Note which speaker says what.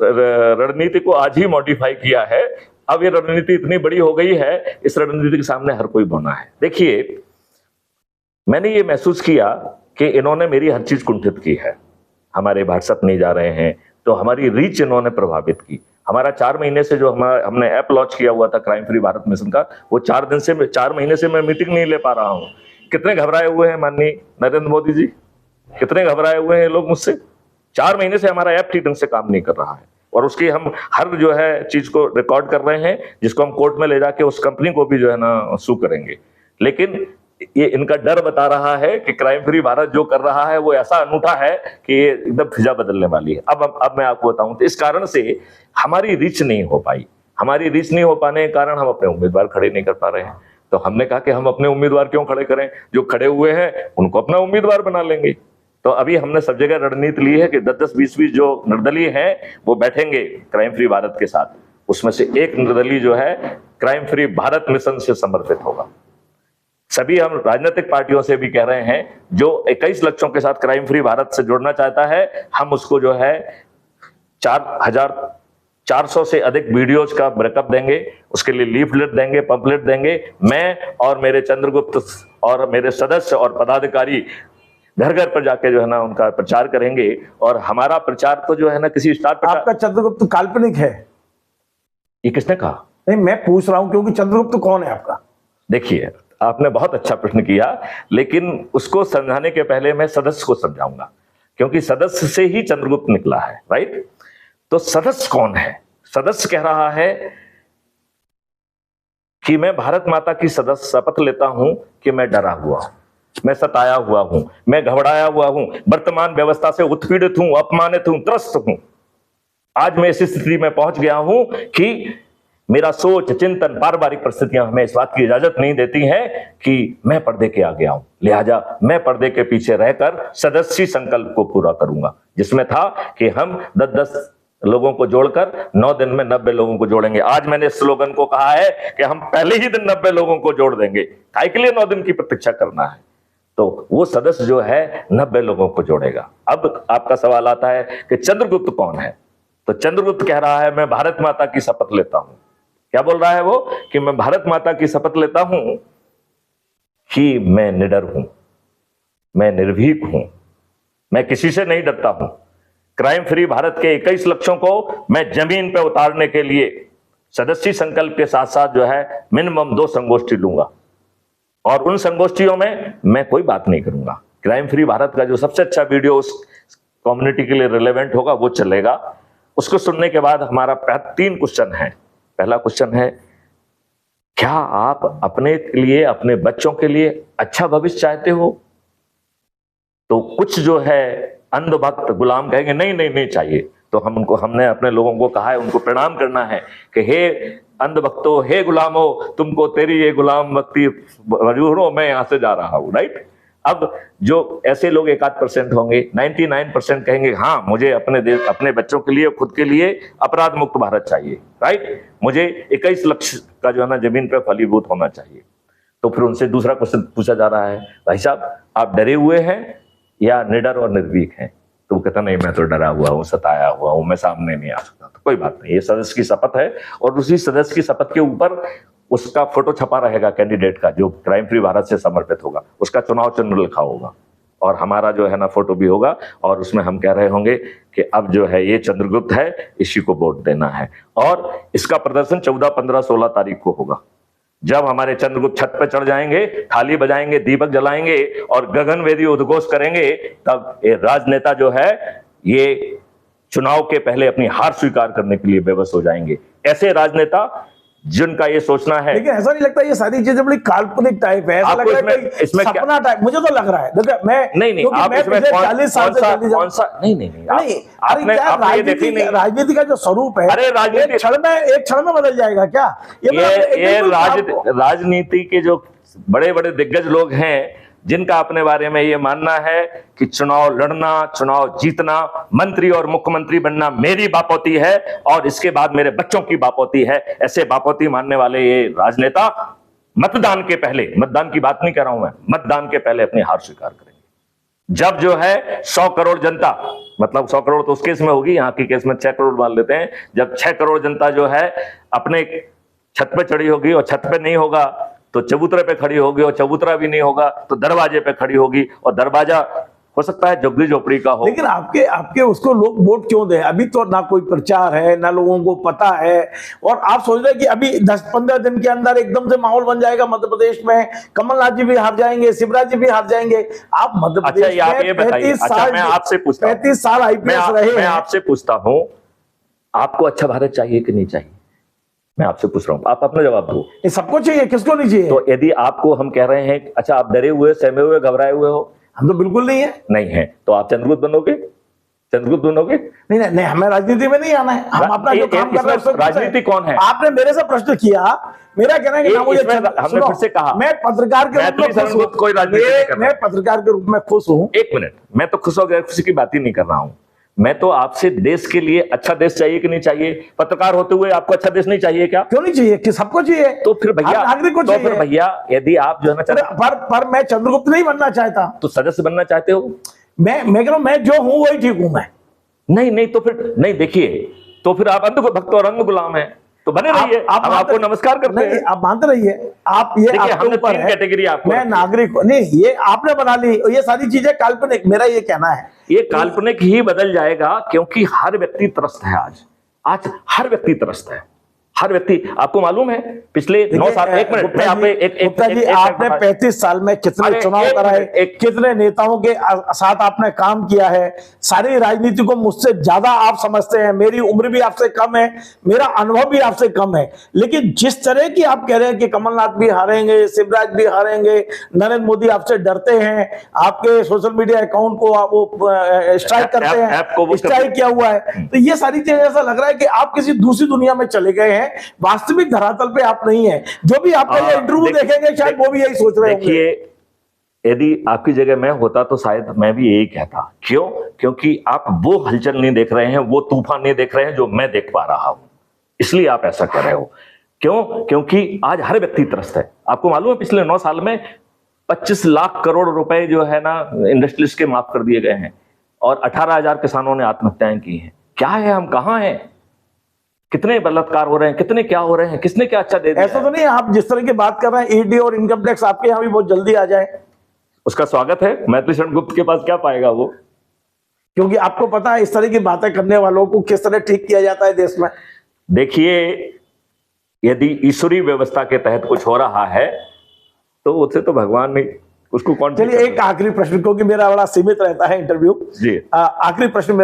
Speaker 1: रणनीति को आज ही मॉडिफाई किया है। अब ये रणनीति इतनी बड़ी हो गई है, इस रणनीति के सामने हर कोई बौना है। देखिए, मैंने ये महसूस किया कि इन्होंने मेरी हर चीज कुंठित की है। हमारे व्हाट्सएप नहीं जा रहे हैं, तो हमारी रीच इन्होंने प्रभावित की। हमारा 4 महीने से जो हमने ऐप लॉन्च किया हुआ था क्राइम फ्री भारत मिशन का, वो 4 महीने से मैं मीटिंग नहीं ले पा रहा हूं। कितने घबराए हुए हैं माननीय नरेंद्र मोदी जी, कितने घबराए हुए हैं लोग मुझसे। 4 महीने से हमारा ऐप ठीक ढंग से काम नहीं कर रहा है, और उसकी हम हर जो है चीज को रिकॉर्ड कर रहे हैं, जिसको हम कोर्ट में ले जाके उस कंपनी को भी जो है ना सू करेंगे। लेकिन ये इनका डर बता रहा है कि क्राइम फ्री भारत जो कर रहा है वो ऐसा अनूठा है कि ये एकदम फिजा बदलने वाली है। अब मैं आपको बताऊं, तो इस कारण से हमारी रीच नहीं हो पाई। हमारी रीच नहीं हो पाने के कारण हम अपने उम्मीदवार खड़े नहीं कर पा रहे हैं। तो हमने कहा कि हम अपने उम्मीदवार क्यों खड़े करें, जो खड़े हुए हैं उनको अपना उम्मीदवार बना लेंगे। तो अभी हमने सब जगह रणनीति ली है कि 10-10, 20-20 जो निर्दलीय हैं वो बैठेंगे क्राइम फ्री भारत के साथ। उसमें से एक निर्दलीय जो है क्राइम फ्री भारत मिशन से समर्पित होगा। सभी हम राजनीतिक पार्टियों से भी कह रहे हैं, जो 21 लक्षों के साथ क्राइम फ्री भारत से जुड़ना चाहता है, हम उसको जो है 4,400 से अधिक वीडियोज का ब्रेकअप देंगे, उसके लिए लीफलेट देंगे, पंपलेट देंगे। मैं और मेरे चंद्रगुप्त और मेरे सदस्य और पदाधिकारी घर घर पर जाके जो है ना उनका प्रचार करेंगे। और हमारा प्रचार तो जो है ना किसी स्टार पर।
Speaker 2: आपका चंद्रगुप्त काल्पनिक है,
Speaker 1: ये किसने कहा?
Speaker 2: नहीं, मैं पूछ रहा हूं क्योंकि चंद्रगुप्त कौन है आपका?
Speaker 1: देखिए, आपने बहुत अच्छा प्रश्न किया, लेकिन उसको समझाने के पहले मैं सदस्य को समझाऊंगा, क्योंकि सदस्य से ही चंद्रगुप्त निकला है, राइट? तो सदस्य कौन है? सदस्य कह रहा है कि मैं भारत माता की सदस्य शपथ लेता हूं कि मैं डरा हुआ हूं, मैं सताया हुआ हूं, मैं घबराया हुआ हूं, वर्तमान व्यवस्था से उत्पीड़ित हूं, अपमानित हूं, त्रस्त हूं। आज मैं इस स्थिति में पहुंच गया हूं कि मेरा सोच, चिंतन, पारिवारिक परिस्थितियां हमें इस बात की इजाजत नहीं देती हैं कि मैं पर्दे के आगे आऊं। लिहाजा मैं पर्दे के पीछे रहकर सदस्य संकल्प को पूरा करूंगा, जिसमें था कि हम 10-10 लोगों को जोड़कर 9 दिन में 90 लोगों को जोड़ेंगे। आज मैंने इस स्लोगन को कहा है कि हम पहले ही दिन 90 लोगों को जोड़ देंगे। काय के लिए 9 दिन की प्रतीक्षा करना है? तो वो सदस्य जो है 90 लोगों को जोड़ेगा। अब आपका सवाल आता है कि चंद्रगुप्त कौन है? तो चंद्रगुप्त कह रहा है मैं भारत माता की शपथ लेता हूं। क्या बोल रहा है वो? कि मैं भारत माता की शपथ लेता हूं कि मैं निडर हूं, मैं निर्भीक हूं, मैं किसी से नहीं डरता हूं। क्राइम फ्री भारत के 21 लक्षों को मैं जमीन पे उतारने के लिए सदस्य संकल्प के साथ साथ जो है मिनिमम 2 संगोष्ठी लूंगा, और उन संगोष्ठियों में मैं कोई बात नहीं करूंगा। क्राइम फ्री भारत का जो सबसे अच्छा वीडियो उस कम्युनिटी के लिए रिलेवेंट होगा वो चलेगा। उसको सुनने के बाद हमारा 3 क्वेश्चन है। पहला क्वेश्चन है, क्या आप अपने लिए, अपने बच्चों के लिए अच्छा भविष्य चाहते हो? तो कुछ जो है अंधभक्त गुलाम कहेंगे नहीं नहीं नहीं चाहिए। तो हमने अपने लोगों को कहा है, उनको प्रणाम करना है कि हे अंधभक्तो, हे गुलामो, तुमको तेरी ये गुलाम भक्ति मंजूर हो, मैं यहां से जा रहा हूं, राइट? अब जो ऐसे लोग 1-8% होंगे, 99% कहेंगे हाँ, मुझे अपने देश, अपने बच्चों के लिए, खुद के लिए अपराध मुक्त भारत चाहिए, राइट? मुझे 21 लक्ष्य का जो है ना जमीन पर फलीभूत होना चाहिए। तो फिर उनसे दूसरा क्वेश्चन पूछा जा रहा है, भाई साहब आप डरे हुए हैं या निडर और निर्भीक हैं? तो वो कहता नहीं, मैं तो डरा हुआ हूँ, सताया हुआ हूँ, मैं सामने नहीं आ सकता। तो कोई बात नहीं, ये सदस्य की शपथ है, और उसी सदस्य की शपथ के ऊपर उसका फोटो छपा रहेगा कैंडिडेट का, जो क्राइम फ्री भारत से समर्पित होगा। उसका चुनाव चिन्ह लिखा होगा और हमारा जो है ना फोटो भी होगा, और उसमें हम कह रहे होंगे कि अब जो है ये चंद्रगुप्त है, इसी को वोट देना है। और इसका प्रदर्शन 14, 15, 16 तारीख को होगा। जब हमारे चंद्रगुप्त छत पर चढ़ जाएंगे, थाली बजाएंगे, दीपक जलाएंगे और गगनभेदी उद्घोष करेंगे, तब ये राजनेता जो है ये चुनाव के पहले अपनी हार स्वीकार करने के लिए बेबस हो जाएंगे। ऐसे राजनेता जिनका ये सोचना है।
Speaker 2: लेकिन ऐसा नहीं लगता ये सारी चीजें बड़ी काल्पनिक टाइप है? ऐसा लग रहा है इसमें सपना टाइप, मुझे तो लग रहा है। देखिए मैं
Speaker 1: नहीं, आप इसमें
Speaker 2: 40 साल से कौन सा नहीं राजनीति का जो स्वरूप है, अरे राजनीति एक क्षण में बदल जाएगा क्या?
Speaker 1: ये राजनीति के जो बड़े बड़े दिग्गज लोग हैं, जिनका अपने बारे में ये मानना है कि चुनाव लड़ना, चुनाव जीतना, मंत्री और मुख्यमंत्री बनना मेरी बापोती है और इसके बाद मेरे बच्चों की बापोती है, ऐसे बापोती मानने वाले ये राजनेता मतदान के पहले, मतदान की बात नहीं कर रहा हूं मैं, मतदान के पहले अपनी हार स्वीकार करेंगे। जब जो है 100 करोड़ जनता मतलब 100 करोड़ तो उस केस में होगी, यहाँ के केस में 6 करोड़ मान लेते हैं। जब 6 करोड़ जनता जो है अपने छत पे चढ़ी होगी और छत पे नहीं होगा तो चबूतरे पे खड़ी होगी, और चबूतरा भी नहीं होगा तो दरवाजे पे खड़ी होगी, और दरवाजा हो सकता है झुग्गी झोपड़ी का हो।
Speaker 2: लेकिन आपके उसको लोग वोट क्यों दे? अभी तो ना कोई प्रचार है, ना लोगों को पता है, और आप सोच रहे हैं कि अभी 10-15 दिन के अंदर एकदम से माहौल बन जाएगा मध्य प्रदेश में, कमलनाथ जी भी हार जाएंगे, शिवराज जी भी हार जाएंगे। आप मध्य प्रदेश
Speaker 1: अच्छा, आप ये बताइए, अच्छा मैं आपसे पूछता हूं,
Speaker 2: 35 साल आईपीएस रहे हैं।
Speaker 1: मैं आपसे पूछता हूं, आपको अच्छा भारत चाहिए कि नहीं चाहिए? मैं आपसे पूछ रहा हूं, आप अपना जवाब दो।
Speaker 2: ये सबको चाहिए, किसको नहीं चाहिए?
Speaker 1: तो यदि आपको हम कह रहे हैं, अच्छा आप डरे हुए, सहमे हुए, घबराए हुए हो?
Speaker 2: हम तो बिल्कुल नहीं है।
Speaker 1: नहीं है तो आप चंद्रगुप्त बनोगे? चंद्रगुप्त बनोगे?
Speaker 2: नहीं नहीं नहीं, हमें राजनीति में नहीं आना है। हम अपना जो काम कर रहे हैं,
Speaker 1: राजनीति कौन है?
Speaker 2: आपने मेरे से प्रश्न किया, मेरा कहना है कि ना मुझे
Speaker 1: हमने फिर से कहा,
Speaker 2: मैं पत्रकार के रूप में खुश हूं।
Speaker 1: कोई राजनीति नहीं कर रहा।
Speaker 2: मैं पत्रकार के रूप में खुश हूं।
Speaker 1: एक मिनट, मैं तो खुश हो गया, खुशी की बात ही नहीं कर रहा हूं। मैं तो आपसे देश के लिए अच्छा देश चाहिए कि नहीं चाहिए? पत्रकार होते हुए आपको अच्छा देश नहीं चाहिए क्या?
Speaker 2: क्यों नहीं चाहिए? कि सबको चाहिए।
Speaker 1: तो फिर भैया,
Speaker 2: नागरिक को चाहिए।
Speaker 1: तो फिर भैया यदि आप जो है ना,
Speaker 2: पर मैं चंद्रगुप्त नहीं बनना चाहता।
Speaker 1: तो सदस्य बनना चाहते हो?
Speaker 2: मैं कह रहा हूं, मैं जो हूं वही ठीक हूं मैं।
Speaker 1: नहीं तो फिर नहीं, देखिए तो फिर आप अंध भक्त और अंध गुलाम हैं, तो बने रहिए, हम आपको नमस्कार करते हैं।
Speaker 2: आप मानते रहिए, आप ये
Speaker 1: हमने 3 कैटेगरी आपको,
Speaker 2: मैं नागरिक नहीं, ये आपने बना ली, ये सारी चीजें काल्पनिक, मेरा ये कहना है।
Speaker 1: ये काल्पनिक ही बदल जाएगा, क्योंकि हर व्यक्ति त्रस्त है आज हर व्यक्ति त्रस्त है, हर व्यक्ति। आपको मालूम है पिछले 9 साल, एक मिनट मैं
Speaker 2: आपने 35 साल में कितने चुनाव कराए, कितने नेताओं के साथ आपने काम किया है, सारी राजनीति को मुझसे ज्यादा आप समझते हैं, मेरी उम्र भी आपसे कम है, मेरा अनुभव भी आपसे कम है, लेकिन जिस तरह की आप कह रहे हैं कि कमलनाथ भी हारेंगे, शिवराज भी हारेंगे, नरेंद्र मोदी आपसे डरते हैं, आपके सोशल मीडिया अकाउंट को वो स्ट्राइक करते हैं, स्ट्राइक किया हुआ है, तो ये सारी चीजें ऐसा लग रहा है कि आप किसी दूसरी दुनिया में चले गए हैं, वास्तविक धरातल पे आप नहीं है। जो भी आपका ये इंटरव्यू देखेंगे शायद वो भी यही सोच रहे होंगे।
Speaker 1: देखिए, यदि आपकी जगह मैं होता तो शायद मैं भी यही कहता। क्यों? क्योंकि आप वो हलचल नहीं देख रहे हैं, वो तूफान नहीं देख रहे हैं जो मैं देख पा रहा हूं, इसलिए आप ऐसा कर रहे हो। क्यों? क्योंकि आज हर व्यक्ति त्रस्त है। आपको मालूम है पिछले 9 साल में 25 लाख करोड़ रुपए जो है ना इंडस्ट्रीज के माफ कर दिए गए हैं, और 18,000 किसानों ने आत्महत्याएं की हैं। क्या है, हम कहां हैं? कितने बलात्कार हो रहे हैं, कितने क्या हो रहे हैं, किसने क्या अच्छा दे दिया?
Speaker 2: ऐसा तो नहीं, आप जिस तरह की बात कर रहे हैं, ईडी और इनकम टैक्स आपके यहाँ भी बहुत जल्दी आ जाए,
Speaker 1: उसका स्वागत है। मैत्री शरण गुप्त के पास क्या पाएगा वो?
Speaker 2: क्योंकि आपको पता है इस तरह की बातें करने वालों को किस तरह ठीक किया जाता है देश में।
Speaker 1: देखिए, यदि ईश्वरीय व्यवस्था के तहत कुछ हो रहा है तो उससे तो भगवान नहीं, उसको कौन।
Speaker 2: चलिए एक आखिरी प्रश्न, क्योंकि मेरा बड़ा सीमित रहता है इंटरव्यू जी, आखिरी प्रश्न मेरा